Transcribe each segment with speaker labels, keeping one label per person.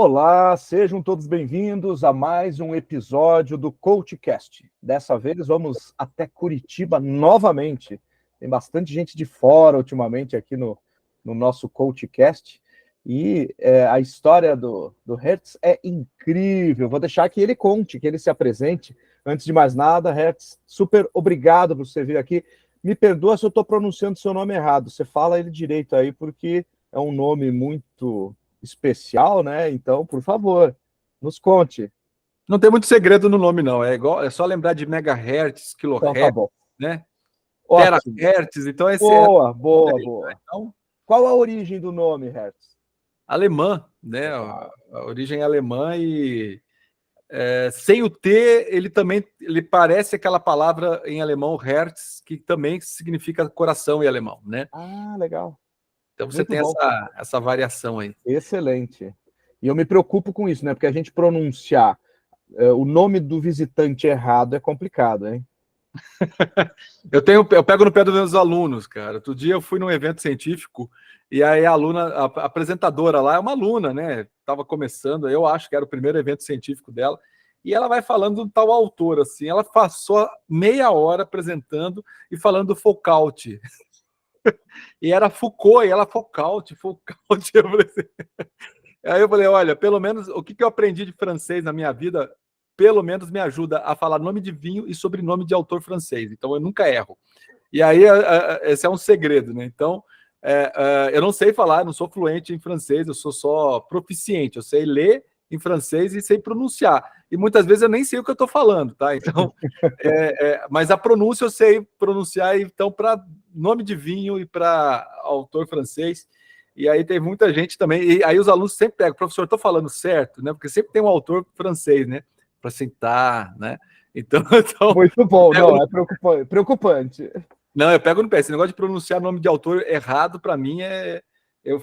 Speaker 1: Olá, sejam todos bem-vindos a mais um episódio do CoachCast. Dessa vez vamos até Curitiba novamente. Tem bastante gente de fora ultimamente aqui no nosso CoachCast. E a história do Hertz é incrível. Vou deixar que ele conte, que ele se apresente. Antes de mais nada, Hertz, super obrigado por você vir aqui. Me perdoa se eu estou pronunciando seu nome errado. Você fala ele direito aí, porque é um nome muito especial, né? Então, por favor, nos conte.
Speaker 2: Não tem muito segredo no nome, não. É só lembrar de megahertz,
Speaker 1: Então, tá
Speaker 2: kilohertz,
Speaker 1: bom.
Speaker 2: né?
Speaker 1: Ótimo.
Speaker 2: Terahertz. Então, esse
Speaker 1: Boa.
Speaker 2: Então,
Speaker 1: Qual a origem do nome, Hertz?
Speaker 2: alemã, né? A origem é alemã e sem o T, ele parece aquela palavra em alemão, Herz, que também significa coração em alemão, né?
Speaker 1: Ah, legal.
Speaker 2: Então você
Speaker 1: Muito
Speaker 2: tem
Speaker 1: bom.
Speaker 2: essa variação aí.
Speaker 1: Excelente. E eu me preocupo com isso, né? Porque a gente pronunciar o nome do visitante errado é complicado, hein?
Speaker 2: Eu pego no pé dos meus alunos, cara. Outro dia eu fui num evento científico e aí a apresentadora lá é uma aluna, né? Estava começando, eu acho que era o primeiro evento científico dela, e ela vai falando do tal autor, assim. Ela passou meia hora apresentando e falando do Foucault. E era Foucault, e ela Foucault. Eu falei assim... Aí eu falei, olha, pelo menos o que eu aprendi de francês na minha vida, pelo menos me ajuda a falar nome de vinho e sobrenome de autor francês. Então eu nunca erro. E aí esse é um segredo, né? Então eu não sei falar, não sou fluente em francês, eu sou só proficiente. Eu sei ler em francês e sei pronunciar. E muitas vezes eu nem sei o que eu estou falando, tá? Então, mas a pronúncia eu sei pronunciar, então, para nome de vinho e para autor francês. E aí tem muita gente também, e aí os alunos sempre pegam, professor, estou falando certo, né? Porque sempre tem um autor francês, né? Para sentar, né? Então,
Speaker 1: muito bom, não, é preocupante.
Speaker 2: Não, eu pego no pé. Esse negócio de pronunciar nome de autor errado, para mim, eu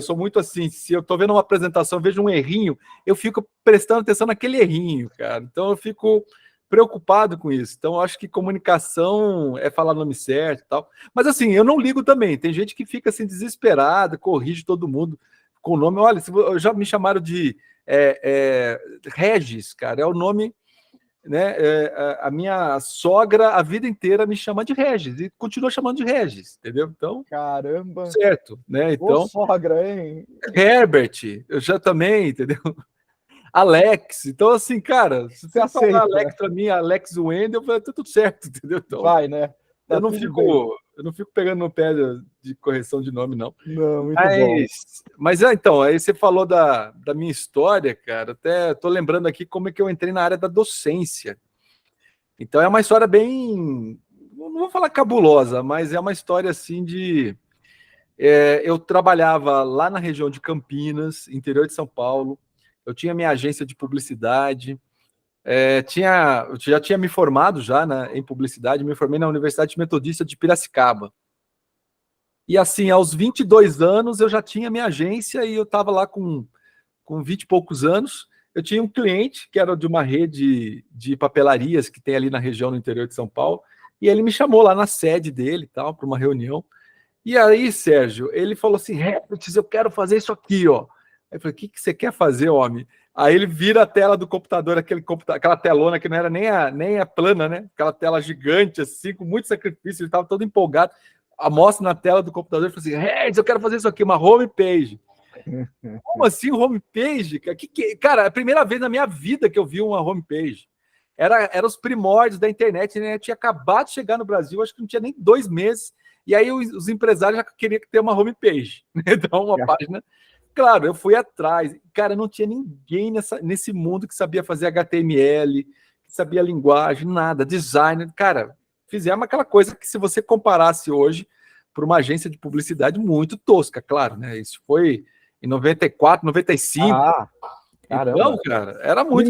Speaker 2: sou muito assim, se eu estou vendo uma apresentação, vejo um errinho, eu fico prestando atenção naquele errinho, cara. Então eu fico preocupado com isso. Então eu acho que comunicação é falar o nome certo e tal. Mas assim, eu não ligo também. Tem gente que fica assim desesperada, corrige todo mundo com o nome. Olha, já me chamaram de Regis, cara. É o nome, né? A minha sogra a vida inteira me chama de Regis e continua chamando de Regis, entendeu? Então,
Speaker 1: caramba,
Speaker 2: certo, né? Então,
Speaker 1: ô sogra, hein?
Speaker 2: Herbert, eu já também, entendeu? Alex, então assim, cara, se você falar Alex para mim, Alex Wendel, tá tudo certo, entendeu? Então,
Speaker 1: vai, né? Tá
Speaker 2: eu não fico pegando no pé de correção de nome, não.
Speaker 1: Não, muito bom.
Speaker 2: Mas então, aí você falou da minha história, cara. Até tô lembrando aqui como é que eu entrei na área da docência. Então é uma história bem, não vou falar cabulosa, mas é uma história assim de... eu trabalhava lá na região de Campinas, interior de São Paulo. Eu tinha minha agência de publicidade. Eu já tinha me formado já, né, em publicidade. Me formei na Universidade Metodista de Piracicaba. E assim, aos 22 anos, eu já tinha minha agência e eu estava lá com 20 e poucos anos. Eu tinha um cliente que era de uma rede de papelarias que tem ali na região no interior de São Paulo, e ele me chamou lá na sede dele, tal, para uma reunião. E aí, Sérgio, ele falou assim: Hertz, eu quero fazer isso aqui, ó. Aí eu falei: o que você quer fazer, homem? Aí ele vira a tela do computador, aquela telona que não era nem a plana, né? Aquela tela gigante, assim, com muito sacrifício, ele estava todo empolgado. Mostra na tela do computador e falou assim: Hertz, eu quero fazer isso aqui, uma homepage. Como assim homepage? Cara, é a primeira vez na minha vida que eu vi uma homepage. Era os primórdios da internet, a internet tinha acabado de chegar no Brasil, acho que não tinha nem 2 meses, e aí os empresários já queriam ter uma homepage, né? Então uma página. Claro, eu fui atrás. Cara, não tinha ninguém nesse mundo que sabia fazer HTML, que sabia linguagem, nada, design. Cara, fizemos aquela coisa que se você comparasse hoje para uma agência de publicidade muito tosca, claro, né? Isso foi em 94, 95.
Speaker 1: Ah, caramba.
Speaker 2: Então, cara, era muito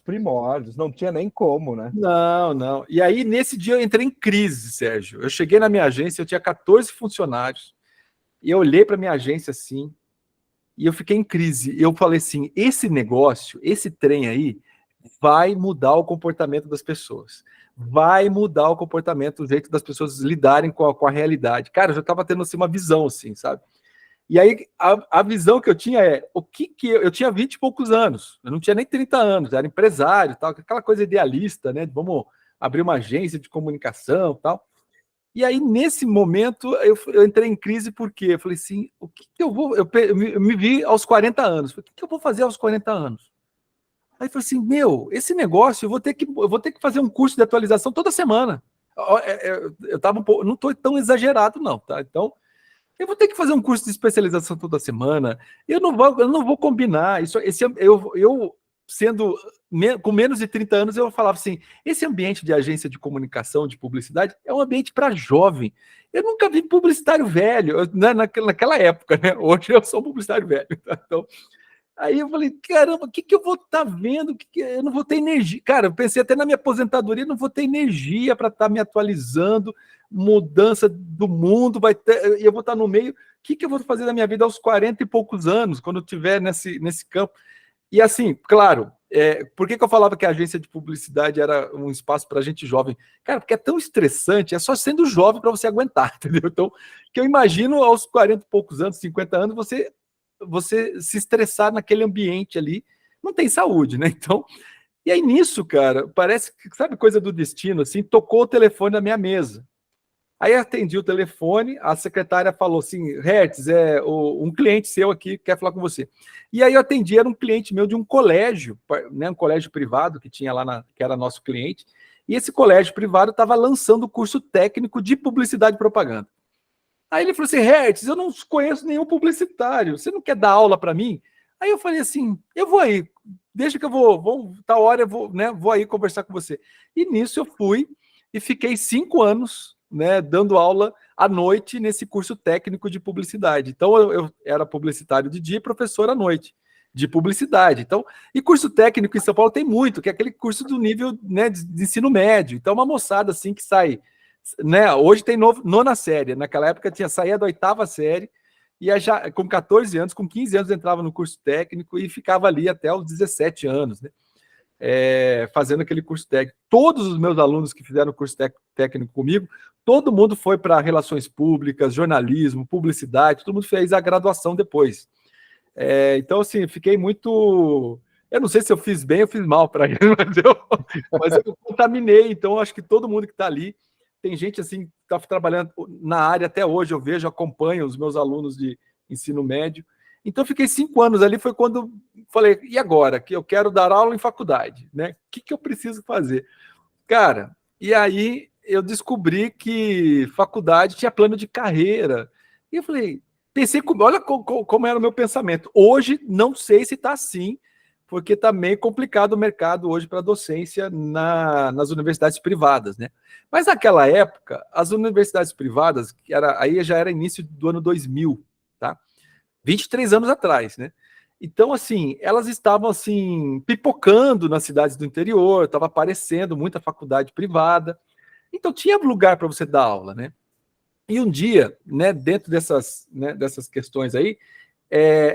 Speaker 1: primórdios, não tinha nem como, né?
Speaker 2: Não. E aí, nesse dia, eu entrei em crise, Sérgio. Eu cheguei na minha agência, eu tinha 14 funcionários, e eu olhei para minha agência assim, e eu fiquei em crise. Eu falei assim: esse negócio, esse trem aí, vai mudar o comportamento das pessoas. Vai mudar o comportamento, o jeito das pessoas lidarem com a realidade. Cara, eu já estava tendo assim, uma visão, assim, sabe? E aí, a visão que eu tinha eu tinha 20 e poucos anos, eu não tinha nem 30 anos, era empresário, tal, aquela coisa idealista, né? Vamos abrir uma agência de comunicação, tal. E aí, nesse momento, eu entrei em crise porque eu falei assim, o que eu vou... Eu me vi aos 40 anos, falei, o que eu vou fazer aos 40 anos? Aí eu falei assim, esse negócio, eu vou ter que fazer um curso de atualização toda semana. Eu tava não estou tão exagerado, não, tá? Então, eu vou ter que fazer um curso de especialização toda semana. Eu não vou combinar. Eu sendo com menos de 30 anos, eu falava assim: esse ambiente de agência de comunicação, de publicidade, é um ambiente para jovem. Eu nunca vi publicitário velho, naquela época, né? Hoje eu sou publicitário velho. Então, aí eu falei, caramba, o que eu vou estar vendo? Eu não vou ter energia. Cara, eu pensei até na minha aposentadoria, não vou ter energia para estar me atualizando, mudança do mundo, e eu vou estar no meio. O que eu vou fazer na minha vida aos 40 e poucos anos, quando eu estiver nesse campo? E assim, claro, por que eu falava que a agência de publicidade era um espaço para gente jovem? Cara, porque é tão estressante, é só sendo jovem para você aguentar, entendeu? Então, que eu imagino aos 40 e poucos anos, 50 anos, você se estressar naquele ambiente ali, não tem saúde, né? Então, e aí nisso, cara, parece que, sabe, coisa do destino, assim, tocou o telefone na minha mesa. Aí atendi o telefone, a secretária falou assim, Hertz, um cliente seu aqui quer falar com você. E aí eu atendi, era um cliente meu de um colégio, né, um colégio privado que tinha lá, que era nosso cliente, e esse colégio privado estava lançando o curso técnico de publicidade e propaganda. Aí ele falou assim, Hertz, eu não conheço nenhum publicitário, você não quer dar aula para mim? Aí eu falei assim, eu vou aí, deixa que eu vou tal hora eu vou aí conversar com você. E nisso eu fui e fiquei 5 anos, né, dando aula à noite nesse curso técnico de publicidade. Então eu era publicitário de dia e professor à noite de publicidade. Então, e curso técnico em São Paulo tem muito, que é aquele curso do nível, né, de ensino médio. Então uma moçada assim que sai, né, hoje tem nona série, naquela época saía da 8ª série, e já com 14 anos, com 15 anos entrava no curso técnico e ficava ali até os 17 anos, né, fazendo aquele curso técnico. Todos os meus alunos que fizeram o curso técnico comigo, todo mundo foi para relações públicas, jornalismo, publicidade, todo mundo fez a graduação depois. Então, assim, fiquei muito... Eu não sei se eu fiz bem ou fiz mal para ele, mas eu contaminei, então acho que todo mundo que está ali, tem gente assim que está trabalhando na área até hoje, eu vejo, acompanho os meus alunos de ensino médio. Então, fiquei 5 anos ali, foi quando falei, e agora? Que eu quero dar aula em faculdade, né? O que eu preciso fazer? Cara, e aí eu descobri que faculdade tinha plano de carreira. E eu falei, pensei, olha como era o meu pensamento. Hoje, não sei se está assim, porque está meio complicado o mercado hoje para docência nas universidades privadas, né? Mas naquela época, as universidades privadas, aí já era início do ano 2000, tá? 23 anos atrás, né? Então, assim, elas estavam, assim, pipocando nas cidades do interior, estava aparecendo muita faculdade privada, então tinha lugar para você dar aula, né? E um dia, né, dentro dessas questões aí,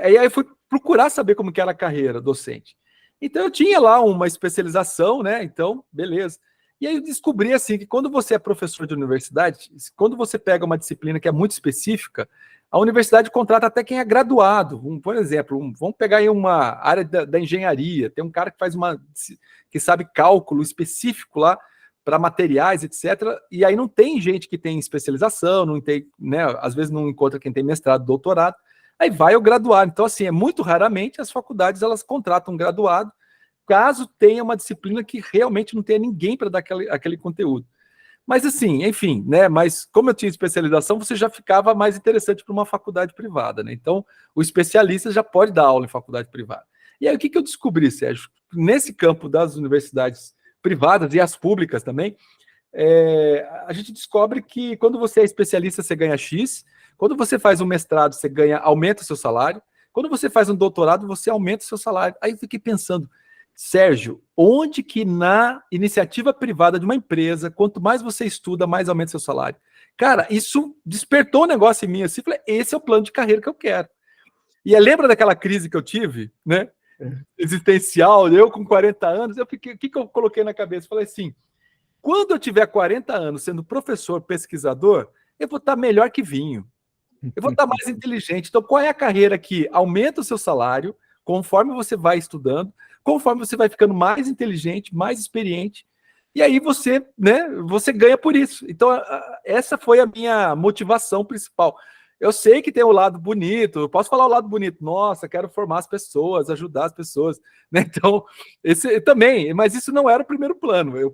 Speaker 2: aí eu fui procurar saber como que era a carreira docente. Então eu tinha lá uma especialização, né? Então, beleza. E aí eu descobri assim que quando você é professor de universidade, quando você pega uma disciplina que é muito específica, a universidade contrata até quem é graduado. Por exemplo, vamos pegar aí uma área da engenharia, tem um cara que que sabe cálculo específico lá para materiais, etc. E aí não tem gente que tem especialização, não tem, né? Às vezes não encontra quem tem mestrado, doutorado. Aí vai o graduado. Então, assim, muito raramente as faculdades elas contratam um graduado, caso tenha uma disciplina que realmente não tenha ninguém para dar aquele conteúdo. Mas, assim, enfim, né? Mas como eu tinha especialização, você já ficava mais interessante para uma faculdade privada, né? Então, o especialista já pode dar aula em faculdade privada. E aí, o que eu descobri, Sérgio? Nesse campo das universidades privadas e as públicas também, a gente descobre que quando você é especialista, você ganha X, quando você faz um mestrado, você aumenta o seu salário, quando você faz um doutorado, você aumenta o seu salário. Aí eu fiquei pensando, Sérgio, onde que na iniciativa privada de uma empresa, quanto mais você estuda, mais aumenta o seu salário? Cara, isso despertou um negócio em mim, assim, falei, esse é o plano de carreira que eu quero. E lembra daquela crise que eu tive, né? Existencial, eu com 40 anos, o que eu coloquei na cabeça? Falei assim, quando eu tiver 40 anos sendo professor, pesquisador, eu vou estar melhor que vinho. Eu vou estar mais inteligente. Então, qual é a carreira que aumenta o seu salário conforme você vai estudando, conforme você vai ficando mais inteligente, mais experiente, e aí você, né, você ganha por isso. Então, essa foi a minha motivação principal. Eu sei que tem o lado bonito, eu posso falar o lado bonito, nossa, quero formar as pessoas, ajudar as pessoas, né? Então, esse também, mas isso não era o primeiro plano. O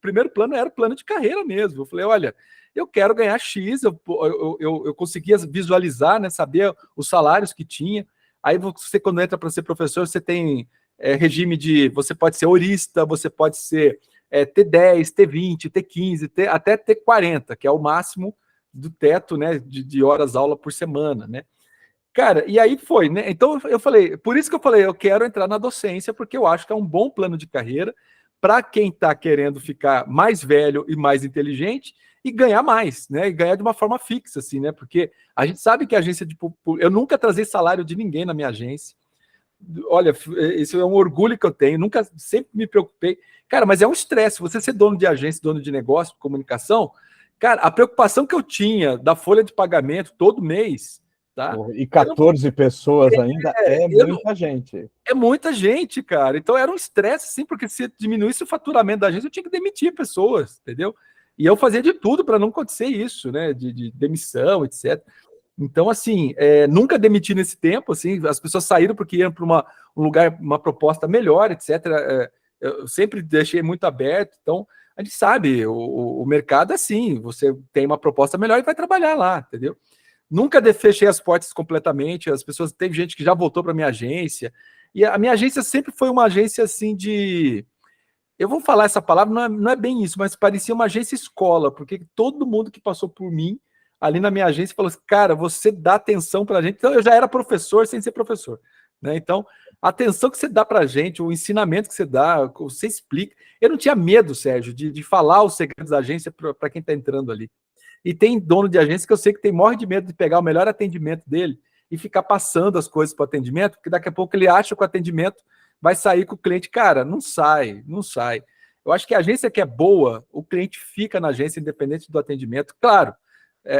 Speaker 2: primeiro plano era o plano de carreira mesmo. Eu falei, olha, eu quero ganhar X, eu conseguia visualizar, né, saber os salários que tinha. Aí você, quando entra para ser professor, você tem regime de, você pode ser horista, você pode ser T10, T20, T15, até T40, que é o máximo do teto, né, de horas aula por semana, né? Cara, e aí foi, né? Então eu falei, por isso que eu falei, eu quero entrar na docência, porque eu acho que é um bom plano de carreira para quem está querendo ficar mais velho e mais inteligente e ganhar mais, né? E ganhar de uma forma fixa, assim, né? Porque a gente sabe que a agência de... Eu nunca trazei salário de ninguém na minha agência. Olha, isso é um orgulho que eu tenho, nunca, sempre me preocupei. Cara, mas é um estresse, você ser dono de agência, dono de negócio, de comunicação, cara, a preocupação que eu tinha da folha de pagamento todo mês, tá?
Speaker 1: E 14 pessoas ainda muita gente.
Speaker 2: É muita gente, cara. Então era um estresse, sim, porque se diminuísse o faturamento da agência, eu tinha que demitir pessoas, entendeu? E eu fazia de tudo para não acontecer isso, né? De demissão, etc. Então, assim, nunca demiti nesse tempo, assim, as pessoas saíram porque iam para um lugar, uma proposta melhor, etc. Eu sempre deixei muito aberto, então a gente sabe, o mercado é assim, você tem uma proposta melhor e vai trabalhar lá, entendeu? Nunca fechei as portas completamente, as pessoas, teve gente que já voltou para minha agência, e a minha agência sempre foi uma agência assim de... Eu vou falar essa palavra, não é bem isso, mas parecia uma agência escola, porque todo mundo que passou por mim ali na minha agência falou assim, cara, você dá atenção para a gente. Então, eu já era professor sem ser professor, né? Então, a atenção que você dá para a gente, o ensinamento que você dá, você explica. Eu não tinha medo, Sérgio, de falar os segredos da agência para quem está entrando ali. E tem dono de agência que eu sei que morre de medo de pegar o melhor atendimento dele e ficar passando as coisas para o atendimento, porque daqui a pouco ele acha que o atendimento vai sair com o cliente. Cara, não sai, não sai. Eu acho que a agência que é boa, o cliente fica na agência independente do atendimento. Claro,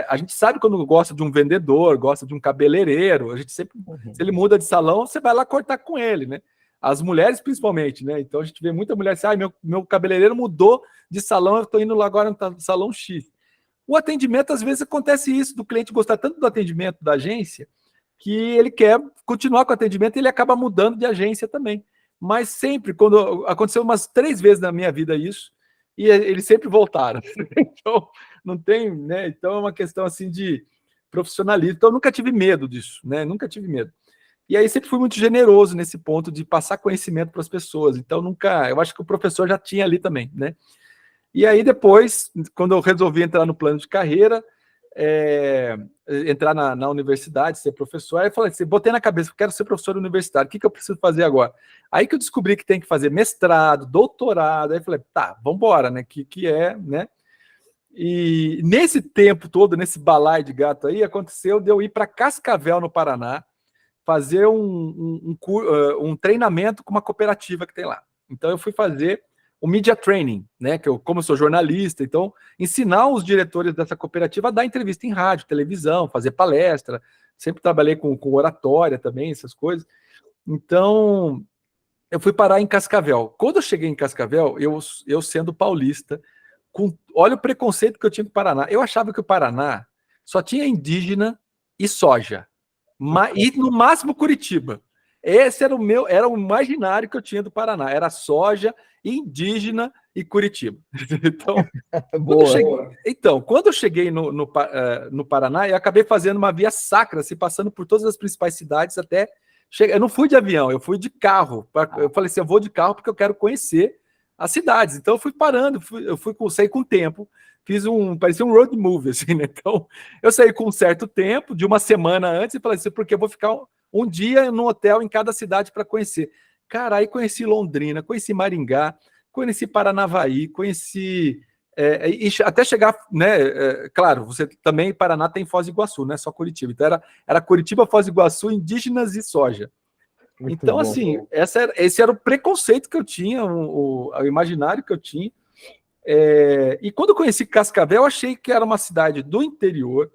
Speaker 2: a gente sabe quando gosta de um vendedor, gosta de um cabeleireiro, a gente sempre, se ele muda de salão, você vai lá cortar com ele, né? As mulheres principalmente, né? Então a gente vê muita mulher assim, meu cabeleireiro mudou de salão, eu estou indo lá agora no salão X. O atendimento, às vezes, acontece isso, do cliente gostar tanto do atendimento da agência, que ele quer continuar com o atendimento e ele acaba mudando de agência também. Mas sempre, quando aconteceu umas 3 vezes na minha vida isso, e eles sempre voltaram. Então, não tem, né? Então é uma questão assim de profissionalismo. Então eu nunca tive medo disso, né? Nunca tive medo. E aí sempre fui muito generoso nesse ponto de passar conhecimento para as pessoas. Então nunca, eu acho que o professor já tinha ali também, né? E aí depois, quando eu resolvi entrar no plano de carreira, entrar na universidade, ser professor, aí eu falei assim, botei na cabeça, quero ser professor universitário, o que eu preciso fazer agora? Aí que eu descobri que tem que fazer mestrado, doutorado, aí eu falei, tá, vamos embora, né? Que é, né? E nesse tempo todo, nesse balaio de gato aí, aconteceu de eu ir para Cascavel, no Paraná, fazer um treinamento com uma cooperativa que tem lá. Então eu fui fazer o Media Training, né? Que como eu sou jornalista, então ensinar os diretores dessa cooperativa a dar entrevista em rádio, televisão, fazer palestra. Sempre trabalhei com oratória também, essas coisas. Então eu fui parar em Cascavel. Quando eu cheguei em Cascavel, eu sendo paulista, olha o preconceito que eu tinha com o Paraná. Eu achava que o Paraná só tinha indígena e soja. E no máximo Curitiba. Esse era o imaginário que eu tinha do Paraná. Era soja, indígena e Curitiba. Quando eu cheguei no Paraná, eu acabei fazendo uma via sacra, assim, passando por todas as principais cidades até chegar. Eu não fui de avião, eu fui de carro. Eu falei assim, eu vou de carro porque eu quero conhecer as cidades. Então eu fui parando, saí com o tempo, parecia um road movie, assim, né? Então eu saí com um certo tempo, de uma semana antes, e falei assim, porque eu vou ficar um dia no hotel em cada cidade para conhecer. Cara, aí conheci Londrina, conheci Maringá, conheci Paranavaí, conheci... até chegar, né? Claro, você também, Paraná tem Foz do Iguaçu, não é só Curitiba. Então era Curitiba, Foz do Iguaçu, indígenas e soja. Muito então, bom, assim, esse era o preconceito que eu tinha, o imaginário que eu tinha. E quando eu conheci Cascavel, eu achei que era uma cidade do interior,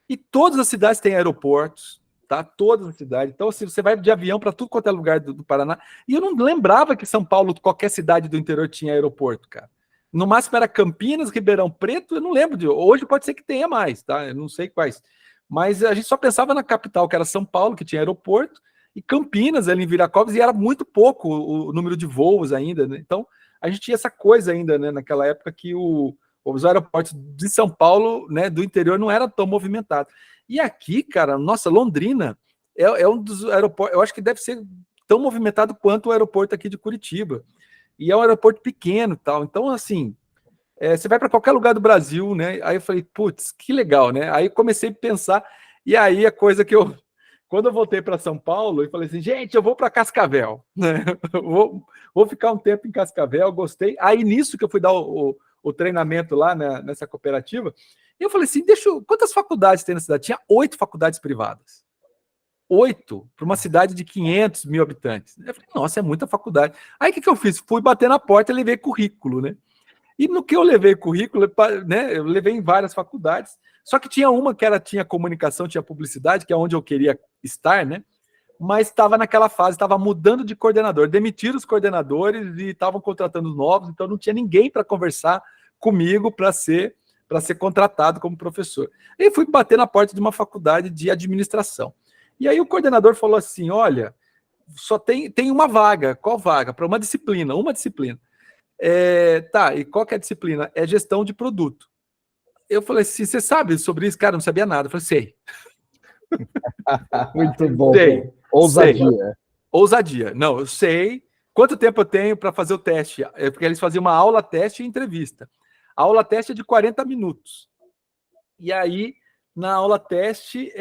Speaker 2: E todas as cidades têm aeroportos, tá? Todas as cidades. Então, assim, você vai de avião para tudo quanto é lugar do Paraná. E eu não lembrava que São Paulo, qualquer cidade do interior, tinha aeroporto, cara. No máximo era Campinas, Ribeirão Preto, eu não lembro de. Hoje pode ser que tenha mais, tá? Eu não sei quais. Mas a gente só pensava na capital, que era São Paulo, que tinha aeroporto, e Campinas, ali em Viracopos, e era muito pouco o número de voos ainda, né? Então, a gente tinha essa coisa ainda, né, naquela época que os aeroportos de São Paulo, né, do interior, não eram tão movimentados. E aqui, cara, nossa, Londrina é um dos aeroportos, eu acho que deve ser tão movimentado quanto o aeroporto aqui de Curitiba. E é um aeroporto pequeno e tal. Então, assim, você vai para qualquer lugar do Brasil, né? Aí eu falei, putz, que legal, né? Aí comecei a pensar, e aí a coisa que eu. Quando eu voltei para São Paulo, eu falei assim, gente, eu vou para Cascavel, né? Vou ficar um tempo em Cascavel, gostei. Aí nisso que eu fui dar o treinamento lá, né, nessa cooperativa, eu falei assim, quantas faculdades tem na cidade? Tinha 8 faculdades privadas. 8 para uma cidade de 500 mil habitantes. Eu falei, nossa, é muita faculdade. Aí o que eu fiz? Fui bater na porta e levei currículo, né? E no que eu levei currículo, né, eu levei em várias faculdades, só que tinha uma que tinha comunicação, tinha publicidade, que é onde eu queria estar, né? Mas estava naquela fase, estava mudando de coordenador, demitiram os coordenadores e estavam contratando novos, então não tinha ninguém para conversar comigo para ser contratado como professor. E fui bater na porta de uma faculdade de administração. E aí o coordenador falou assim: olha, só tem uma vaga. Qual vaga? Para uma disciplina. Tá, e qual que é a disciplina? É gestão de produto. Eu falei assim, você sabe sobre isso? Cara, não sabia nada. Eu falei, sei.
Speaker 1: Muito bom.
Speaker 2: Sei.
Speaker 1: Ousadia.
Speaker 2: Sei. Ousadia. Não, eu sei. Quanto tempo eu tenho para fazer o teste? Porque eles faziam uma aula, teste e entrevista. A aula teste é de 40 minutos. E aí, na aula teste,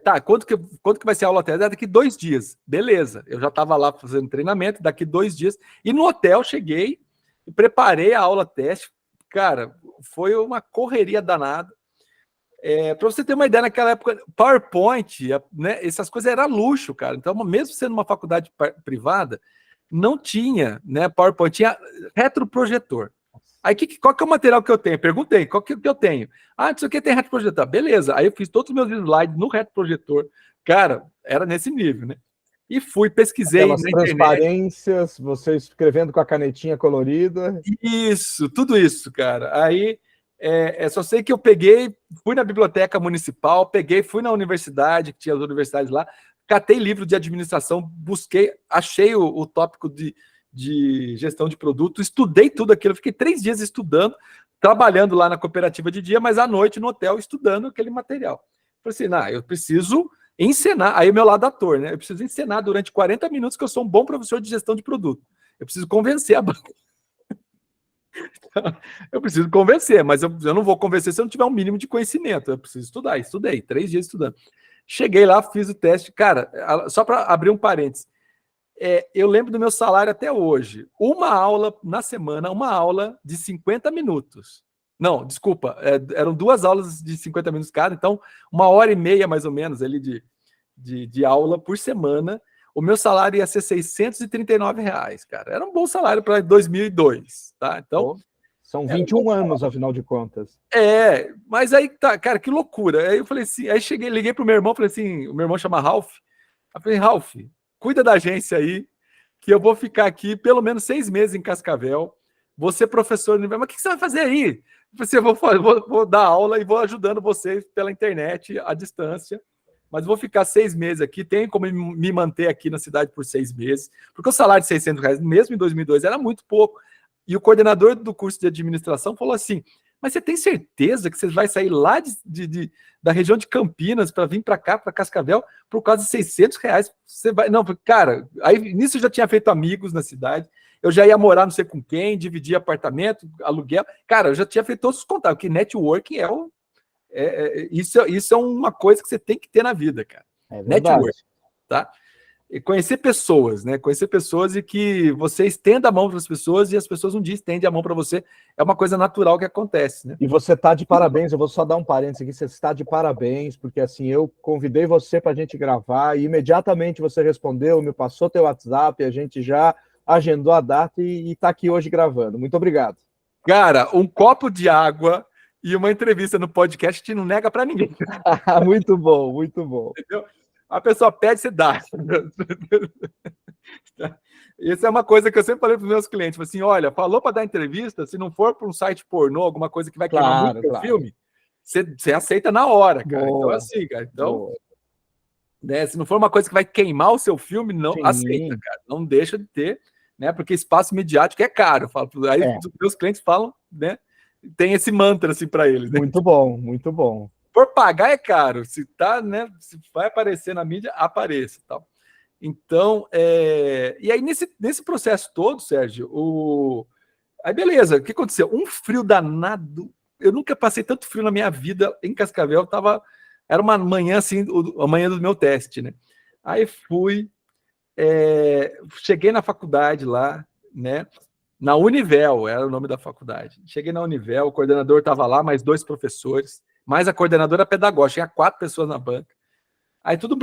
Speaker 2: tá, quanto que vai ser a aula teste? Daqui 2 dias. Beleza. Eu já estava lá fazendo treinamento, daqui 2 dias. E no hotel, cheguei e preparei a aula teste. Cara, foi uma correria danada. Para você ter uma ideia, naquela época, PowerPoint, né, essas coisas era luxo, cara. Então, mesmo sendo uma faculdade privada, não tinha, né, PowerPoint, tinha retroprojetor. Aí, qual que é o material que eu tenho? Perguntei, qual que eu tenho? Ah, isso aqui tem retroprojetor. Beleza. Aí eu fiz todos os meus slides no retroprojetor. Cara, era nesse nível, né? E pesquisei
Speaker 1: aquelas
Speaker 2: na
Speaker 1: transparências, você escrevendo com a canetinha colorida.
Speaker 2: Isso, tudo isso, cara. Aí, só sei que eu peguei, fui na biblioteca municipal, fui na universidade, que tinha as universidades lá, catei livro de administração, busquei, achei o tópico de gestão de produto, estudei tudo aquilo, fiquei 3 dias estudando, trabalhando lá na cooperativa de dia, mas à noite no hotel estudando aquele material. Falei assim, eu preciso ensinar, aí o meu lado ator, né? Eu preciso ensinar durante 40 minutos que eu sou um bom professor de gestão de produto. Eu preciso convencer a banca. Eu preciso convencer, mas eu não vou convencer se eu não tiver um mínimo de conhecimento. Eu preciso estudar. Estudei 3 dias estudando. Cheguei lá, fiz o teste. Cara, só para abrir um parênteses, eu lembro do meu salário até hoje. Uma aula na semana, uma aula de 50 minutos. Não, desculpa, eram 2 aulas de 50 minutos cada, então 1h30 mais ou menos ali de aula por semana. O meu salário ia ser R$639, cara. Era um bom salário para 2002, tá? Então,
Speaker 1: são 21 anos, afinal de contas.
Speaker 2: Mas aí tá, cara, que loucura. Aí eu falei assim, aí liguei pro meu irmão, falei assim, o meu irmão chama Ralph. Eu falei, Ralph, cuida da agência aí, que eu vou ficar aqui pelo menos 6 meses em Cascavel. Vou ser professor. Mas o que você vai fazer aí? Eu falei, vou dar aula e vou ajudando vocês pela internet, à distância. Mas vou ficar 6 meses aqui, tenho como me manter aqui na cidade por 6 meses, porque o salário de R$600, mesmo em 2002, era muito pouco. E o coordenador do curso de administração falou assim, mas você tem certeza que você vai sair lá da região de Campinas para vir para cá, para Cascavel, por causa de R$600? Você vai... Não, cara, aí nisso eu já tinha feito amigos na cidade, eu já ia morar não sei com quem, dividir apartamento, aluguel. Cara, eu já tinha feito todos os contatos, porque networking isso é uma coisa que você tem que ter na vida, cara. Networking, tá? E conhecer pessoas, né? Conhecer pessoas e que você estenda a mão para as pessoas e as pessoas um dia estendem a mão para você. É uma coisa natural que acontece, né?
Speaker 1: E você está de parabéns, eu vou só dar um parênteses aqui, você está de parabéns, porque assim, eu convidei você para a gente gravar e imediatamente você respondeu, me passou teu WhatsApp, a gente já agendou a data e está aqui hoje gravando. Muito obrigado.
Speaker 2: Cara, um copo de água E uma entrevista no podcast te não nega para ninguém.
Speaker 1: Muito bom, muito bom.
Speaker 2: Entendeu? A pessoa pede, você dá. Isso é uma coisa que eu sempre falei para os meus clientes. Assim, olha, falou para dar entrevista, se não for para um site pornô, alguma coisa que vai queimar muito o filme, você aceita na hora, cara.
Speaker 1: Boa,
Speaker 2: então, assim, cara. Então, né, se não for uma coisa que vai queimar o seu filme, não aceita, cara. Não deixa de ter, né? Porque espaço midiático é caro. Aí os meus clientes falam, né? Tem esse mantra assim para eles. Né?
Speaker 1: Muito bom, muito bom.
Speaker 2: Por pagar é caro. Se tá, né? Se vai aparecer na mídia, apareça, tal. Então, e aí nesse processo todo, Sérgio, aí beleza, o que aconteceu? Um frio danado. Eu nunca passei tanto frio na minha vida em Cascavel. Era uma manhã assim, a manhã do meu teste, né? Aí fui, cheguei na faculdade lá, né? Na Univel, era o nome da faculdade. Cheguei na Univel, o coordenador estava lá, mais 2 professores, mais a coordenadora pedagógica, tinha 4 pessoas na banca. Aí todo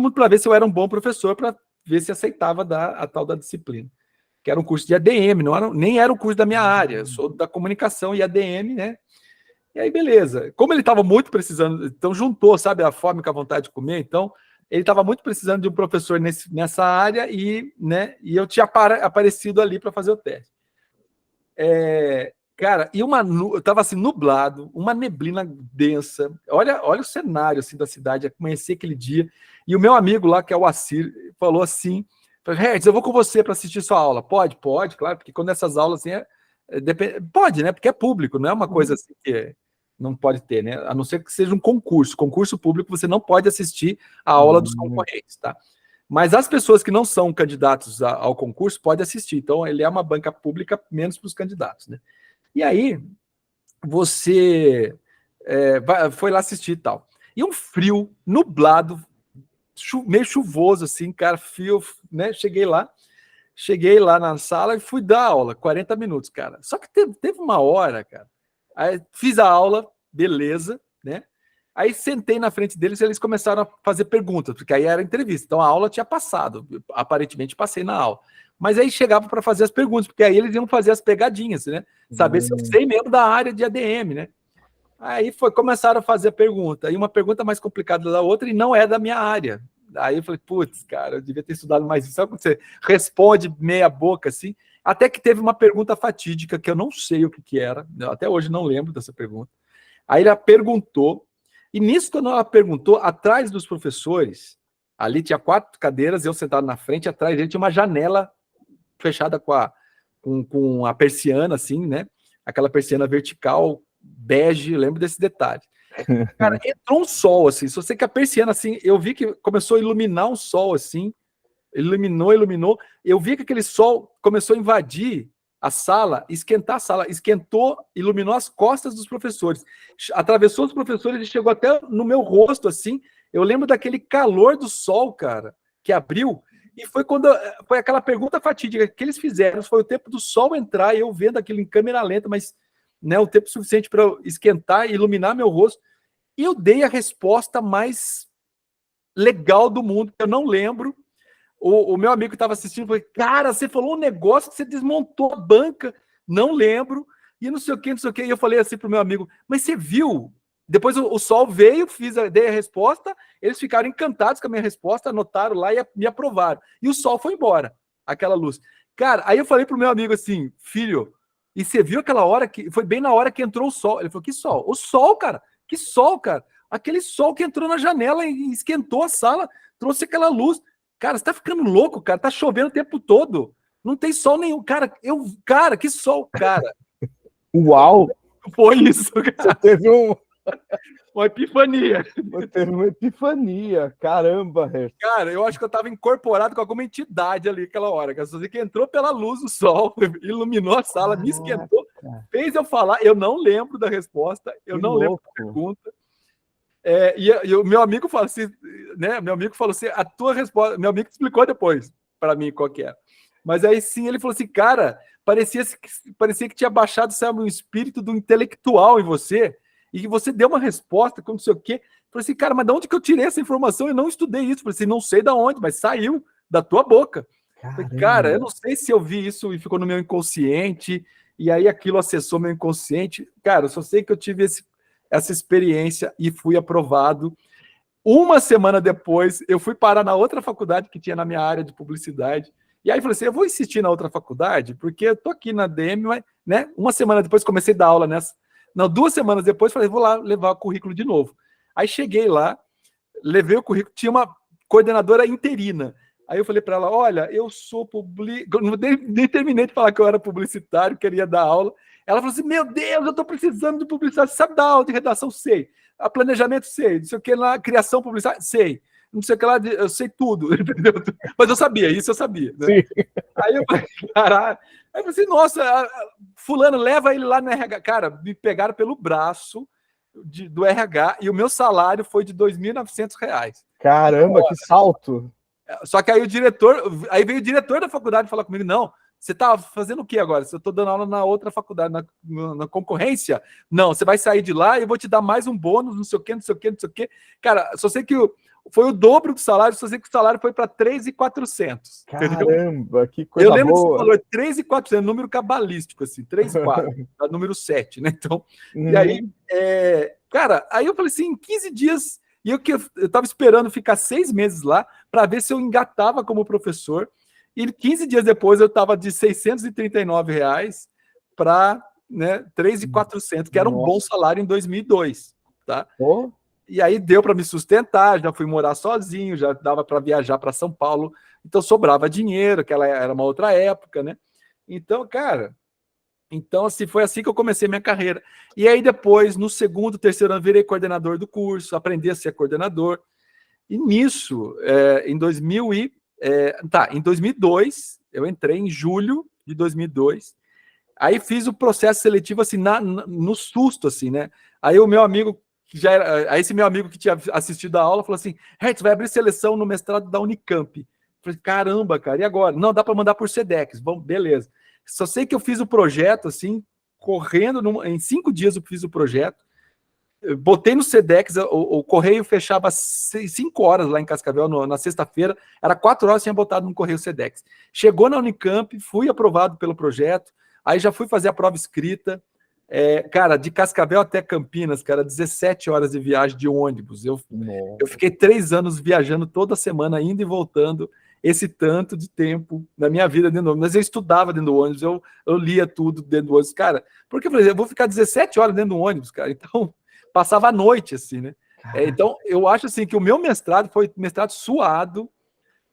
Speaker 2: mundo para ver se eu era um bom professor, para ver se aceitava a tal da disciplina. Que era um curso de ADM, nem era o curso da minha área, eu sou da comunicação e ADM, né? E aí, beleza. Como ele estava muito precisando, então juntou, sabe, a fome com a vontade de comer, então ele estava muito precisando de um professor nessa área né, e eu tinha aparecido ali para fazer o teste. Cara, e eu estava assim, nublado, uma neblina densa. Olha o cenário assim, da cidade, amanhecer aquele dia. E o meu amigo lá, que é o Assir, falou assim: Hertz, eu vou com você para assistir sua aula. Pode, claro, porque quando essas aulas assim, pode, né? Porque é público, não é uma coisa assim que não pode ter, né? A não ser que seja um concurso. Concurso público, você não pode assistir a aula dos concorrentes, tá? Mas as pessoas que não são candidatos ao concurso podem assistir. Então, ele é uma banca pública, menos para os candidatos, né? E aí, você foi lá assistir e tal. E um frio, nublado, meio chuvoso, assim, cara, frio, né? Cheguei lá na sala e fui dar aula, 40 minutos, cara. Só que teve uma hora, cara. Aí fiz a aula, beleza, né? Aí sentei na frente deles e eles começaram a fazer perguntas, porque aí era entrevista. Então a aula tinha passado, aparentemente passei na aula. Mas aí chegava para fazer as perguntas, porque aí eles iam fazer as pegadinhas, né? Saber se eu sei mesmo da área de ADM, né? Aí começaram a fazer a pergunta, e uma pergunta mais complicada da outra, e não é da minha área. Aí eu falei, putz, cara, eu devia ter estudado mais isso. Sabe quando você responde meia boca, assim? Até que teve uma pergunta fatídica, que eu não sei o que era, até hoje não lembro dessa pergunta. Aí ela perguntou, e nisso, quando ela perguntou, atrás dos professores, ali tinha 4 cadeiras, eu sentado na frente, atrás dele tinha uma janela fechada com a persiana, assim, né? Aquela persiana vertical, bege, lembro desse detalhe. Cara, entrou um sol, assim, só sei que a persiana, assim, eu vi que começou a iluminar um sol, assim, iluminou, eu vi que aquele sol começou a invadir a sala, esquentar a sala, esquentou, iluminou as costas dos professores, atravessou os professores e chegou até no meu rosto, assim, eu lembro daquele calor do sol, cara, que abriu, e foi foi aquela pergunta fatídica que eles fizeram, foi o tempo do sol entrar, e eu vendo aquilo em câmera lenta, mas né, o tempo suficiente para esquentar e iluminar meu rosto, e eu dei a resposta mais legal do mundo, que eu não lembro. O meu amigo que estava assistindo falou, cara, você falou um negócio que você desmontou a banca, não lembro, e não sei o que, não sei o que. E eu falei assim pro meu amigo, mas você viu? Depois o sol veio, dei a resposta, eles ficaram encantados com a minha resposta, anotaram lá e me aprovaram. E o sol foi embora, aquela luz. Cara, aí eu falei pro meu amigo assim, filho, e você viu aquela hora que foi bem na hora que entrou o sol? Ele falou, que sol? O sol, cara, que sol, cara? Aquele sol que entrou na janela e esquentou a sala, trouxe aquela luz. Cara, você tá ficando louco, cara. Tá chovendo o tempo todo. Não tem sol nenhum. Cara, que sol, cara.
Speaker 1: Uau!
Speaker 2: Foi isso, cara.
Speaker 1: Você teve
Speaker 2: uma epifania.
Speaker 1: Você teve uma epifania. Caramba, Hertz.
Speaker 2: Cara, eu acho que eu tava incorporado com alguma entidade ali aquela hora. Que entrou pela luz do sol, iluminou a sala, me esquentou, fez eu falar. Eu não lembro da resposta, eu não lembro da pergunta. E o meu amigo falou assim, né? Meu amigo falou assim, a tua resposta. Meu amigo explicou depois para mim qual que é. Mas aí sim ele falou assim, cara, parecia que tinha baixado, sabe, um espírito do intelectual em você, e que você deu uma resposta, como não sei o quê. Falei assim, cara, mas de onde que eu tirei essa informação? Eu não estudei isso. Falei assim, não sei de onde, mas saiu da tua boca. Falei, cara, eu não sei se eu vi isso e ficou no meu inconsciente. e aí aquilo acessou meu inconsciente. Cara, eu só sei que eu tive essa experiência e fui aprovado. Uma semana depois, eu fui parar na outra faculdade que tinha na minha área de publicidade. E aí eu falei assim, eu vou insistir na outra faculdade, porque eu tô aqui na DM, mas, né? Uma semana depois comecei a dar aula nessa. Não, 2 semanas depois, falei, vou lá levar o currículo de novo. Aí cheguei lá, levei o currículo, tinha uma coordenadora interina. Aí eu falei para ela, olha, eu sou nem terminei de falar que eu era publicitário, queria dar aula. Ela falou assim, meu Deus, eu estou precisando de publicidade. Você sabe dar aula de redação? Sei. A planejamento, sei. Não sei o que lá, criação publicitária, sei. Não sei o que lá, eu sei tudo, entendeu? Mas eu sabia, isso eu sabia. Né?
Speaker 1: Sim.
Speaker 2: Aí eu falei, caralho. Aí eu falei assim, nossa, fulano, leva ele lá no RH. Cara, me pegaram pelo braço do RH e o meu salário foi de R$ 2.900.
Speaker 1: Caramba, que salto!
Speaker 2: Só que aí veio o diretor da faculdade falar comigo, não, você tá fazendo o que agora? Se eu tô dando aula na outra faculdade, na concorrência, não, você vai sair de lá e eu vou te dar mais um bônus, não sei o quê, não sei o quê, não sei o quê. Cara, só sei que foi o dobro do salário, só sei que o salário foi para 3.400.
Speaker 1: Caramba, que coisa boa.
Speaker 2: Eu lembro que você falou 3.400, número cabalístico, assim, 3.400, número 7, né? Então, e aí, cara, aí eu falei assim, em 15 dias, e eu tava esperando ficar 6 meses lá para ver se eu engatava como professor, e 15 dias depois eu tava de R$639 para, né, 3.400, que era um bom salário em 2002, tá?
Speaker 1: Oh.
Speaker 2: E aí deu para me sustentar, já fui morar sozinho, já dava para viajar para São Paulo, então sobrava dinheiro, que ela era uma outra época, né? Então, cara, assim, foi assim que eu comecei minha carreira. E aí depois, no segundo, terceiro ano, virei coordenador do curso, aprendi a ser coordenador. E nisso, em 2002, eu entrei em julho de 2002. Aí fiz o processo seletivo assim no susto, assim, né? Aí o meu amigo esse meu amigo que tinha assistido a aula falou assim: Hertz, vai abrir seleção no mestrado da Unicamp. Eu falei, caramba, cara, e agora? Não, dá para mandar por Sedex. Bom, beleza. Só sei que eu fiz o projeto, assim, correndo, em 5 dias eu fiz o projeto. Eu botei no Sedex, o correio fechava 5 horas lá em Cascavel, na sexta-feira, era 4 horas, tinha botado no correio Sedex. Chegou na Unicamp, fui aprovado pelo projeto, aí já fui fazer a prova escrita. Cara, de Cascavel até Campinas, cara, 17 horas de viagem de ônibus. Eu fiquei 3 anos viajando toda semana, indo e voltando, esse tanto de tempo na minha vida dentro do ônibus. Mas eu estudava dentro do ônibus, eu lia tudo dentro do ônibus. Cara, porque eu falei, eu vou ficar 17 horas dentro do ônibus, cara. Então, passava a noite, assim, né? Então, eu acho, assim, que o meu mestrado foi mestrado suado,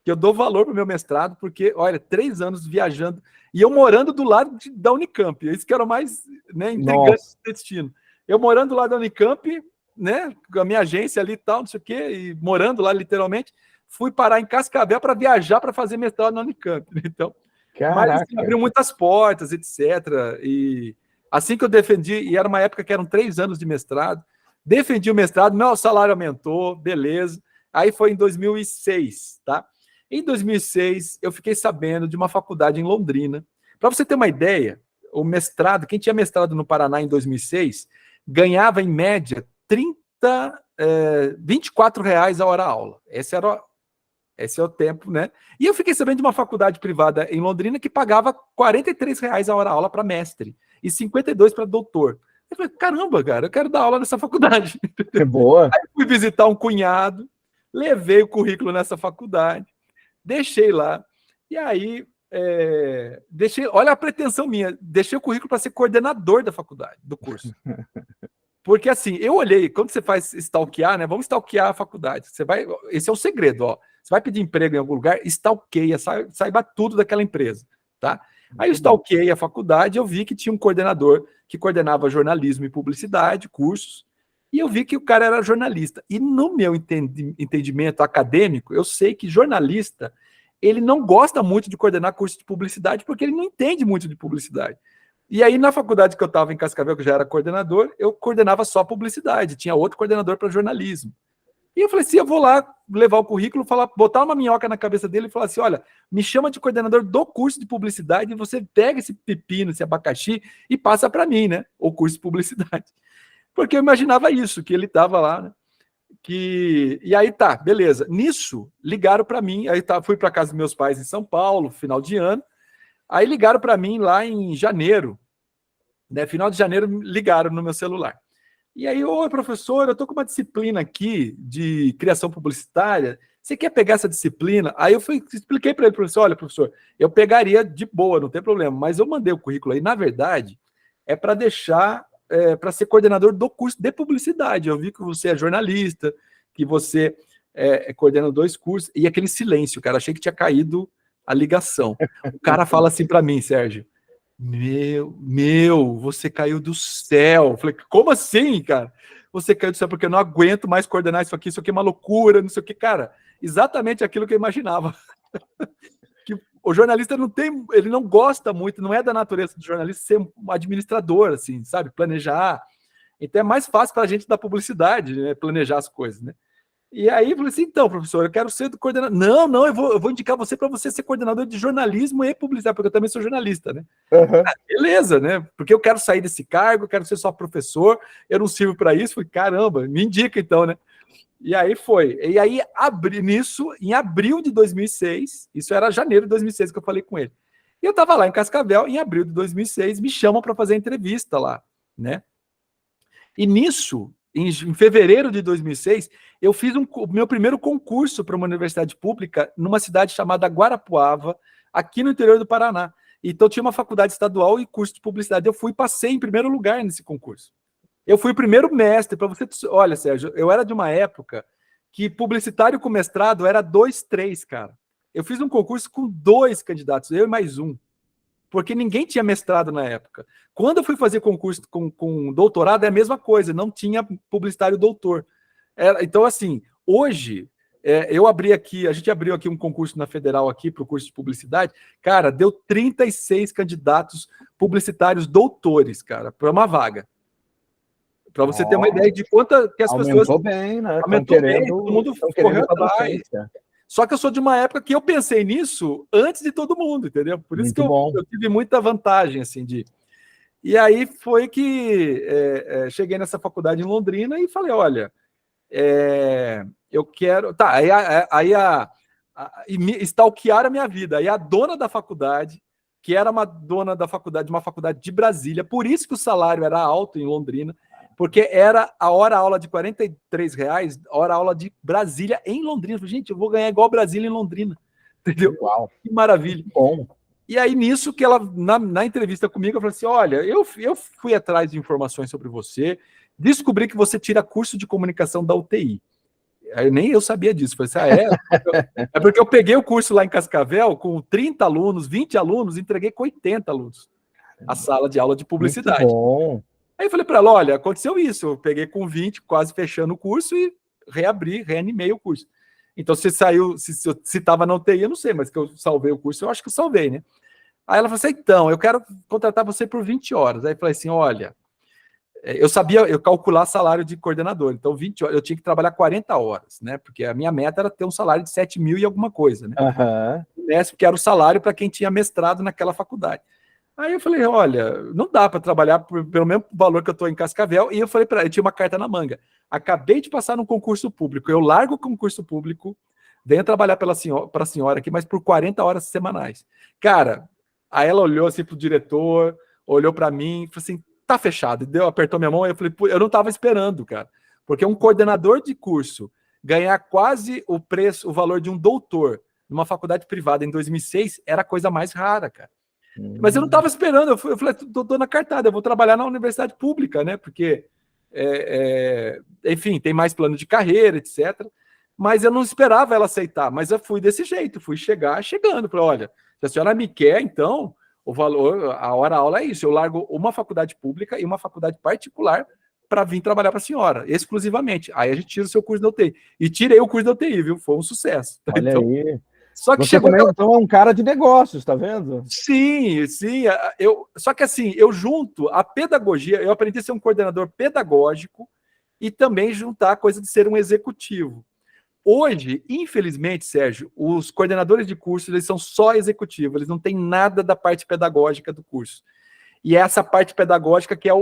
Speaker 2: que eu dou valor para o meu mestrado, porque, olha, 3 anos viajando, e eu morando do lado da Unicamp, isso que era o mais, né, intrigante do destino. Eu morando do lado da Unicamp, né, com a minha agência ali e tal, não sei o quê, e morando lá literalmente, fui parar em Cascavel para viajar para fazer mestrado na Unicamp. Então, mas assim, abriu muitas portas, etc. E assim que eu defendi, e era uma época que eram 3 anos de mestrado, defendi o mestrado, meu salário aumentou, beleza. Aí foi em 2006, tá? Em 2006, eu fiquei sabendo de uma faculdade em Londrina. Para você ter uma ideia, o mestrado, quem tinha mestrado no Paraná em 2006, ganhava em média R$24 a hora aula. Esse é o tempo, né? E eu fiquei sabendo de uma faculdade privada em Londrina que pagava R$43 a hora aula para mestre e 52 para doutor. Eu falei, caramba, cara, eu quero dar aula nessa faculdade.
Speaker 1: Que boa.
Speaker 2: Aí fui visitar um cunhado, levei o currículo nessa faculdade, deixei lá, e aí olha a pretensão minha, deixei o currículo para ser coordenador da faculdade, do curso. Porque assim, eu olhei, quando você faz stalkear, né? Vamos stalkear a faculdade. Esse é o segredo, ó. Você vai pedir emprego em algum lugar, stalkeia, saiba tudo daquela empresa, tá? Aí eu stalkeei a faculdade, eu vi que tinha um coordenador que coordenava jornalismo e publicidade, cursos, e eu vi que o cara era jornalista. E no meu entendimento acadêmico, eu sei que jornalista, ele não gosta muito de coordenar curso de publicidade, porque ele não entende muito de publicidade. E aí, na faculdade que eu estava em Cascavel, que eu já era coordenador, eu coordenava só publicidade, tinha outro coordenador para jornalismo. E eu falei assim, eu vou lá levar o currículo, botar uma minhoca na cabeça dele e falar assim, olha, me chama de coordenador do curso de publicidade e você pega esse pepino, esse abacaxi e passa para mim, né? O curso de publicidade. Porque eu imaginava isso, que ele estava lá, né? E aí tá, beleza. Nisso, ligaram para mim, aí fui para casa dos meus pais em São Paulo, final de ano, aí ligaram para mim lá em janeiro, né? Final de janeiro, ligaram no meu celular. E aí, oi, professor, eu estou com uma disciplina aqui de criação publicitária. Você quer pegar essa disciplina? Aí eu expliquei para ele, professor, olha, professor, eu pegaria de boa, não tem problema, mas eu mandei o currículo aí. Na verdade, é para deixar, para ser coordenador do curso de publicidade. Eu vi que você é jornalista, que você coordena 2 cursos, e aquele silêncio, cara, achei que tinha caído a ligação. O cara fala assim para mim, Sérgio, você caiu do céu. Eu falei, como assim, cara? Você caiu do céu porque eu não aguento mais coordenar isso aqui é uma loucura, não sei o que, cara. Exatamente aquilo que eu imaginava. Que o jornalista ele não gosta muito, não é da natureza do jornalista ser um administrador, assim, sabe? Planejar. Então é mais fácil para a gente da publicidade, né? Planejar as coisas, né? E aí eu falei assim, então, professor, eu quero ser do coordenador. Não, eu vou indicar você para você ser coordenador de jornalismo e publicidade, porque eu também sou jornalista, né?
Speaker 1: Uhum.
Speaker 2: Beleza, né? Porque eu quero sair desse cargo, eu quero ser só professor, eu não sirvo para isso. Falei, caramba, me indica então, né? E aí foi. E aí, em abril de 2006, isso era janeiro de 2006 que eu falei com ele. E eu estava lá em Cascavel, em abril de 2006, me chamam para fazer entrevista lá, né? E nisso, em fevereiro de 2006, eu fiz o meu primeiro concurso para uma universidade pública numa cidade chamada Guarapuava, aqui no interior do Paraná. Então tinha uma faculdade estadual e curso de publicidade. Eu fui e passei em primeiro lugar nesse concurso. Eu fui o primeiro mestre para você. Olha, Sérgio, eu era de uma época que publicitário com mestrado era 2, 3, cara. Eu fiz um concurso com 2 candidatos, eu e mais um, porque ninguém tinha mestrado na época. Quando eu fui fazer concurso com doutorado, é a mesma coisa, não tinha publicitário doutor. Então, assim, hoje, a gente abriu aqui um concurso na Federal aqui para o curso de publicidade, cara, deu 36 candidatos publicitários doutores, cara, para uma vaga. Para você ter uma ideia de quanta que as
Speaker 1: aumentou
Speaker 2: pessoas...
Speaker 1: bem, né?
Speaker 2: Aumentou bem, todo mundo correu atrás.
Speaker 1: Docência.
Speaker 2: Só que eu sou de uma época que eu pensei nisso antes de todo mundo, entendeu? Por isso que eu tive muita vantagem, assim, de... E aí foi que cheguei nessa faculdade em Londrina e falei, olha, eu quero... Tá, e me stalkearam a minha vida. Aí a dona da faculdade, que era uma dona da faculdade, de uma faculdade de Brasília, por isso que o salário era alto em Londrina, porque era a hora-aula de R$43, hora-aula de Brasília em Londrina. Eu falei, gente, eu vou ganhar igual Brasília em Londrina. Entendeu?
Speaker 1: Uau.
Speaker 2: Que maravilha.
Speaker 1: Bom.
Speaker 2: E aí, nisso, que ela, na entrevista comigo, eu falei assim, olha, eu fui atrás de informações sobre você, descobri que você tira curso de comunicação da UTI. Aí, nem eu sabia disso. Eu falei assim, é porque eu peguei o curso lá em Cascavel com 30 alunos, 20 alunos, entreguei com 80 alunos a sala de aula de publicidade.
Speaker 1: Muito bom.
Speaker 2: Aí eu falei para ela, olha, aconteceu isso, eu peguei com 20, quase fechando o curso e reanimei o curso. Então, se estava na UTI, eu não sei, mas que eu salvei o curso, eu acho que eu salvei, né? Aí ela falou assim, então, eu quero contratar você por 20 horas. Aí eu falei assim, olha, eu calcular salário de coordenador, então 20 horas, eu tinha que trabalhar 40 horas, né? Porque a minha meta era ter um salário de 7 mil e alguma coisa, né? Porque era o salário para quem tinha mestrado naquela faculdade. Aí eu falei, olha, não dá para trabalhar pelo mesmo valor que eu estou em Cascavel. E eu falei para ela, eu tinha uma carta na manga. Acabei de passar num concurso público. Eu largo o concurso público, venho trabalhar para a senhora aqui, mas por 40 horas semanais. Cara, aí ela olhou assim para o diretor, olhou para mim, falou assim, tá fechado. Apertou minha mão, aí eu falei, eu não estava esperando, cara. Porque um coordenador de curso ganhar quase o valor de um doutor numa faculdade privada em 2006 era a coisa mais rara, cara. Mas eu não estava esperando, eu falei, tô na cartada, eu vou trabalhar na universidade pública, né? Porque, enfim, tem mais plano de carreira, etc. Mas eu não esperava ela aceitar, mas eu fui desse jeito, fui chegando. Falei, olha, se a senhora me quer, então, o valor, a hora-aula é isso, eu largo uma faculdade pública e uma faculdade particular para vir trabalhar para a senhora, exclusivamente. Aí a gente tira o seu curso da UTI. E tirei o curso da UTI, viu? Foi um sucesso.
Speaker 1: Olha
Speaker 2: então,
Speaker 1: aí.
Speaker 2: Só que
Speaker 1: você
Speaker 2: chegou
Speaker 1: também, então, é um cara de negócios, tá vendo?
Speaker 2: Sim. Só que assim, eu junto a pedagogia, eu aprendi a ser um coordenador pedagógico e também juntar a coisa de ser um executivo. Hoje, infelizmente, Sérgio, os coordenadores de curso, eles são só executivos, eles não têm nada da parte pedagógica do curso. E é essa parte pedagógica que é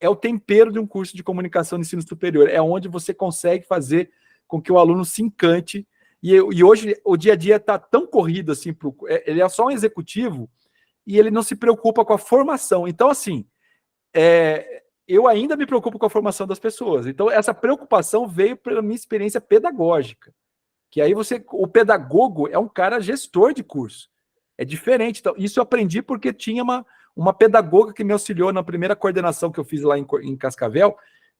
Speaker 2: o tempero de um curso de comunicação no ensino superior, é onde você consegue fazer com que o aluno se encante. E hoje o dia a dia está tão corrido assim, ele é só um executivo, e ele não se preocupa com a formação. Então, assim, eu ainda me preocupo com a formação das pessoas. Então, essa preocupação veio pela minha experiência pedagógica. Que aí o pedagogo é um cara gestor de curso. É diferente. Então, isso eu aprendi porque tinha uma pedagoga que me auxiliou na primeira coordenação que eu fiz lá em Cascavel,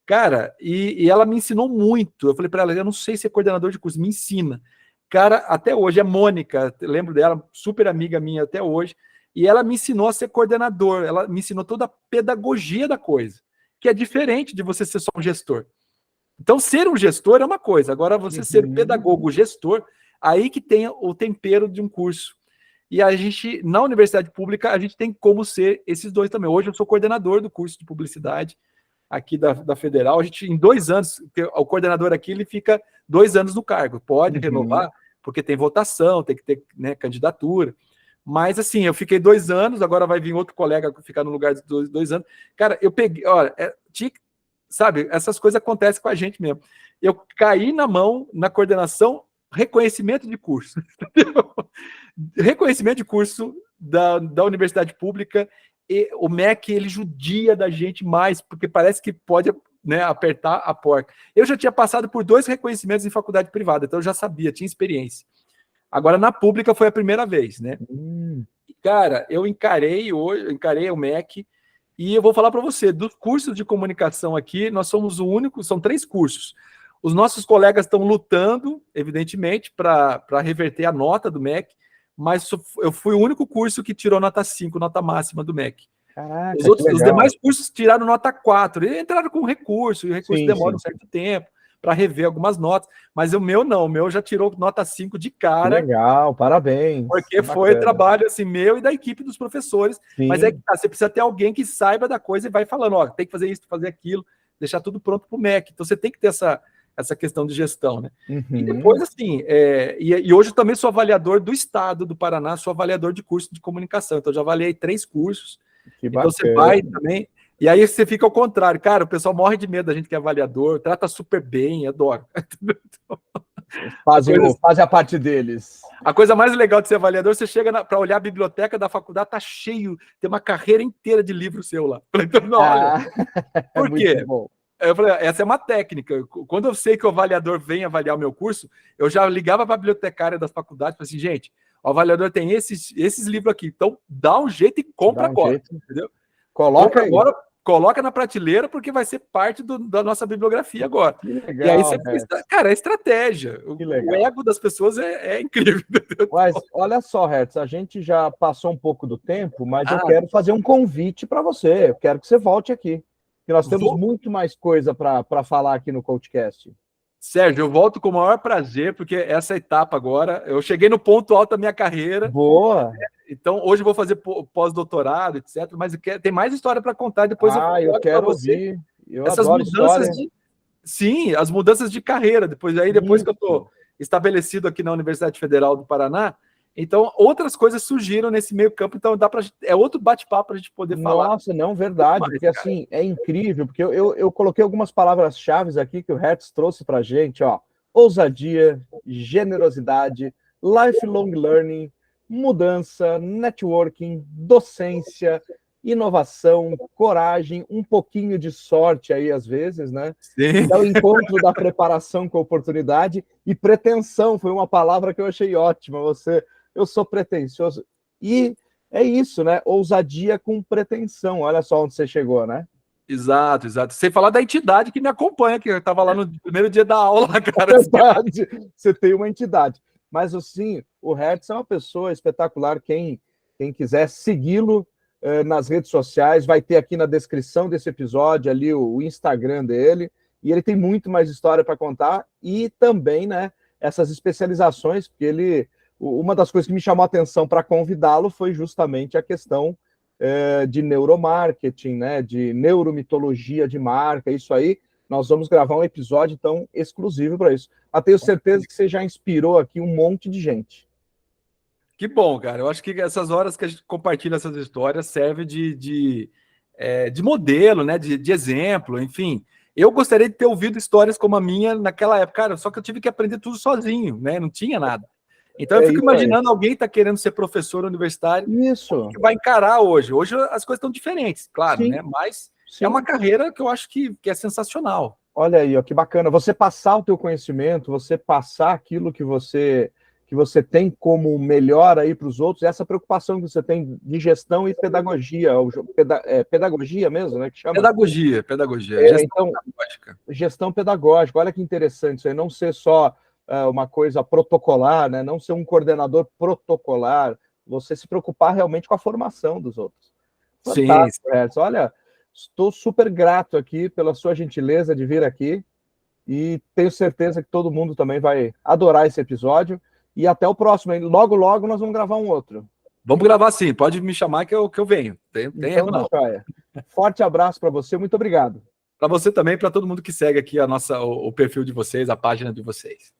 Speaker 2: cara, e ela me ensinou muito. Eu falei para ela, eu não sei ser coordenador de curso, me ensina. Cara, até hoje, é Mônica, lembro dela, super amiga minha até hoje, e ela me ensinou a ser coordenador, ela me ensinou toda a pedagogia da coisa, que é diferente de você ser só um gestor. Então, ser um gestor é uma coisa, agora você ser pedagogo, gestor, aí que tem o tempero de um curso. E a gente, na universidade pública, a gente tem como ser esses dois também. Hoje eu sou coordenador do curso de publicidade aqui da Federal. A gente, em 2 anos, o coordenador aqui, ele fica 2 anos no cargo. Pode renovar, porque tem votação, tem que ter, né, candidatura. Mas, assim, eu fiquei 2 anos, agora vai vir outro colega ficar no lugar de 2 anos. Cara, eu peguei, olha, sabe, essas coisas acontecem com a gente mesmo. Eu caí na mão, na coordenação, reconhecimento de curso. Reconhecimento de curso da universidade pública, e o MEC, ele judia da gente mais, porque parece que pode, né, apertar a porta. Eu já tinha passado por 2 reconhecimentos em faculdade privada, então eu já sabia, tinha experiência. Agora, na pública, foi a primeira vez, né? Cara, eu encarei o MEC, e eu vou falar para você, dos cursos de comunicação aqui, nós somos o único, são 3 cursos. Os nossos colegas estão lutando, evidentemente, para reverter a nota do MEC, mas eu fui o único curso que tirou nota 5, nota máxima do MEC.
Speaker 1: Caraca,
Speaker 2: os demais cursos tiraram nota 4, e entraram com recurso, e o recurso demora um certo tempo para rever algumas notas, mas o meu não, o meu já tirou nota 5 de cara.
Speaker 1: Que legal, parabéns.
Speaker 2: Porque foi trabalho assim, meu e da equipe dos professores. Sim. Mas você precisa ter alguém que saiba da coisa e vai falando, ó, tem que fazer isso, fazer aquilo, deixar tudo pronto para o MEC. Então você tem que ter essa questão de gestão, né? E depois, assim, e hoje eu também sou avaliador do Estado do Paraná, sou avaliador de curso de comunicação. Então já avaliei 3 cursos.
Speaker 1: Que
Speaker 2: então você vai também. E aí você fica ao contrário, cara, o pessoal morre de medo da gente que é avaliador, trata super bem, adoro.
Speaker 1: Fazem a parte deles.
Speaker 2: A coisa mais legal de ser avaliador, você chega para olhar a biblioteca da faculdade, tá cheio, tem uma carreira inteira de livro seu lá. Então, não, olha. Por quê? Eu falei, essa é uma técnica. Quando eu sei que o avaliador vem avaliar o meu curso, eu já ligava para a bibliotecária das faculdades e falei assim, gente, o avaliador tem esses livros aqui, então dá um jeito e compra agora, entendeu?
Speaker 1: Coloca
Speaker 2: agora, coloca na prateleira, porque vai ser parte da nossa bibliografia agora.
Speaker 1: Que legal,
Speaker 2: e aí você cara, é estratégia. O ego das pessoas é incrível.
Speaker 1: Mas olha só, Hertz, a gente já passou um pouco do tempo, mas eu quero fazer um convite para você. Eu quero que você volte aqui, que nós temos muito mais coisa para falar aqui no CoachCast.
Speaker 2: Sérgio, eu volto com o maior prazer, porque essa etapa agora, eu cheguei no ponto alto da minha carreira.
Speaker 1: Boa!
Speaker 2: Então, hoje eu vou fazer pós-doutorado, etc. Mas tem mais história para contar. Depois
Speaker 1: eu quero ouvir. Eu
Speaker 2: essas
Speaker 1: adoro
Speaker 2: mudanças
Speaker 1: história.
Speaker 2: Sim, as mudanças de carreira. Depois que eu estou estabelecido aqui na Universidade Federal do Paraná, então outras coisas surgiram nesse meio campo. Então é outro bate-papo para a gente poder falar.
Speaker 1: Nossa, não, verdade. Porque assim, é incrível, porque eu coloquei algumas palavras-chave aqui que o Hertz trouxe para a gente, ó. Ousadia, generosidade, lifelong learning, mudança, networking, docência, inovação, coragem, um pouquinho de sorte aí às vezes, né?
Speaker 2: Sim.
Speaker 1: É o encontro da preparação com a oportunidade, e pretensão foi uma palavra que eu achei ótima. Eu sou pretensioso. E é isso, né? Ousadia com pretensão. Olha só onde você chegou, né?
Speaker 2: Exato. Sem falar da entidade que me acompanha, que eu estava lá no primeiro dia da aula, cara.
Speaker 1: É verdade. Você tem uma entidade. Mas, assim, o Hertz é uma pessoa espetacular. Quem quiser segui-lo nas redes sociais, vai ter aqui na descrição desse episódio ali o Instagram dele. E ele tem muito mais história para contar. E também, né, essas especializações, porque uma das coisas que me chamou a atenção para convidá-lo foi justamente a questão de neuromarketing, né, de neuromitologia de marca, isso aí. Nós vamos gravar um episódio, então, exclusivo para isso. Eu tenho certeza que você já inspirou aqui um monte de gente.
Speaker 2: Que bom, cara. Eu acho que essas horas que a gente compartilha essas histórias servem de modelo, né, de exemplo, enfim. Eu gostaria de ter ouvido histórias como a minha naquela época, cara, só que eu tive que aprender tudo sozinho, né, não tinha nada. Então eu fico
Speaker 1: isso aí.
Speaker 2: imaginando alguém está querendo ser professor universitário,
Speaker 1: Isso.
Speaker 2: que vai encarar hoje. Hoje as coisas estão diferentes, claro,
Speaker 1: Sim,
Speaker 2: né? Mas
Speaker 1: sim.
Speaker 2: é uma carreira que eu acho que é sensacional.
Speaker 1: Olha aí, ó, que bacana. Você passar o teu conhecimento, você passar aquilo que você tem como melhor aí para os outros, essa preocupação que você tem de gestão e pedagogia, pedagogia mesmo, né, que chama?
Speaker 2: Pedagogia, gestão
Speaker 1: Então,
Speaker 2: pedagógica.
Speaker 1: gestão pedagógica, olha que interessante isso aí, não ser só uma coisa protocolar, né, não ser um coordenador protocolar, você se preocupar realmente com a formação dos outros.
Speaker 2: Sim.
Speaker 1: Fantástico, Edson. Olha, estou super grato aqui pela sua gentileza de vir aqui e tenho certeza que todo mundo também vai adorar esse episódio. E até o próximo, hein? Logo, logo nós vamos gravar um outro.
Speaker 2: Vamos gravar sim, pode me chamar que eu venho. Tem
Speaker 1: Então,
Speaker 2: erro não.
Speaker 1: joia. Forte abraço para você, muito obrigado.
Speaker 2: Para você também, para todo mundo que segue aqui o perfil de vocês, a página de vocês.